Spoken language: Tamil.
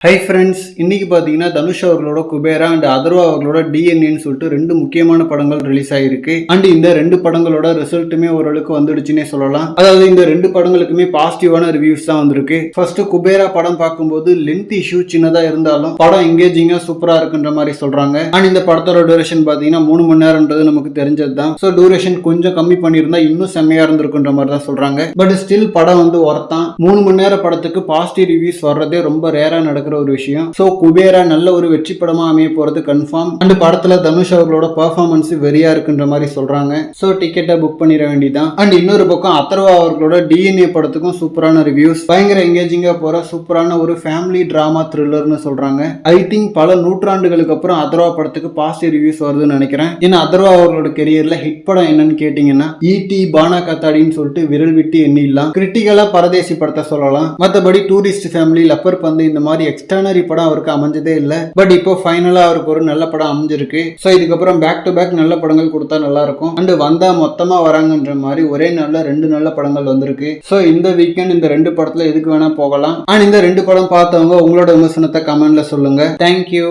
ஹை ஃப்ரெண்ட்ஸ், இன்னைக்கு பார்த்தீங்கன்னா தனுஷ் அவர்களோட குபேரா அண்ட் அதர்வா அவர்களோட டிஎன்ஏன்னு சொல்லிட்டு ரெண்டு முக்கியமான படங்கள் ரிலீஸ் ஆயிருக்கு. அண்ட் இந்த ரெண்டு படங்களோட ரிசல்ட்டுமே ஓரளவுக்கு வந்துடுச்சுன்னே சொல்லலாம். அதாவது இந்த ரெண்டு படங்களுக்குமே பாசிட்டிவான ரிவ்யூஸ் தான் வந்திருக்கு. ஃபர்ஸ்ட் குபேரா படம் பார்க்கும்போது லென்த் இஷ்யூ சின்னதா இருந்தாலும் படம் எங்கேஜிங்கா சூப்பரா இருக்குன்ற மாதிரி சொல்றாங்க. அண்ட் இந்த படத்தோட டியூரேஷன் பார்த்தீங்கன்னா 3 மணி நேரம்ன்றது நமக்கு தெரிஞ்சது தான். ஸோ டியூரேஷன் கொஞ்சம் கம்மி பண்ணியிருந்தா இன்னும் செம்மையா இருந்திருக்குன்ற மாதிரி தான் சொல்றாங்க. பட் ஸ்டில் படம் வந்து ஒர்த்தான். 3 மணி நேர படத்துக்கு பாசிட்டிவ் ரிவ்யூஸ் வர்றதே ரொம்ப ரேரா நடக்குது ஒரு விஷயம். சோ குபேரா நல்ல ஒரு வெற்றி படமா அமைய போறது கன்ஃபார்ம். அண்ட் படத்துல தனுஷ் அவர்களோட பெர்ஃபார்மன்ஸ் வெறியா இருக்குன்ற மாதிரி சொல்றாங்க. சோ டிக்கெட்டை புக் பண்ணிட வேண்டியதான். அண்ட் இன்னொரு பக்கம் அதர்வா அவர்களோட டிஎன்ஏ படத்துக்கும் சூப்பரான ரிவ்யூஸ், பயங்கர எங்கேஜிங்கா போற சூப்பரான ஒரு ஃபேமிலி டிராமா த்ரில்லர்னு சொல்றாங்க. ஐ திங்க் பல நூற்றாண்டுகளுக்கு அப்புறம் அதர்வா படத்துக்கு பாசிட்டிவ் ரிவ்யூஸ் வருதுன்னு நினைக்கிறேன். ஏன்னா அதர்வா அவர்களோட கெரியர்ல ஹிட் படம் என்னன்னு கேட்டீங்கன்னா ஈடி, பானா கத்தாடின்னு சொல்லிட்டு விரல் விட்டு எண்ணிடலாம். கிரிட்டிக்கலா பரதேசி படத்தை சொல்லலாம். மற்றபடி டூரிஸ்ட் ஃபேமிலி, லப்பர் பந்து இந்த மாதிரி எக்ஸ்டர்னரி படம் அவருக்கு அமைஞ்சதே இல்லை. பட் இப்போ ஃபைனலா அவருக்கு ஒரு நல்ல படம் அமைஞ்சிருக்கு. ஸோ இதுக்கப்புறம் பேக் டு பேக் நல்ல படங்கள் கொடுத்தா நல்லா இருக்கும். அண்ட் வந்தா மொத்தமா வராங்கன்ற மாதிரி ஒரே நாள்ல 2 நல்ல படங்கள் வந்திருக்கு. ஸோ இந்த வீக்கெண்ட் இந்த 2 படத்துல எதுக்கு வேணா போகலாம். அண்ட் இந்த 2 படம் பார்த்தவங்க உங்களோட விமர்சனத்தை கமெண்ட்ல சொல்லுங்க. தேங்க்யூ.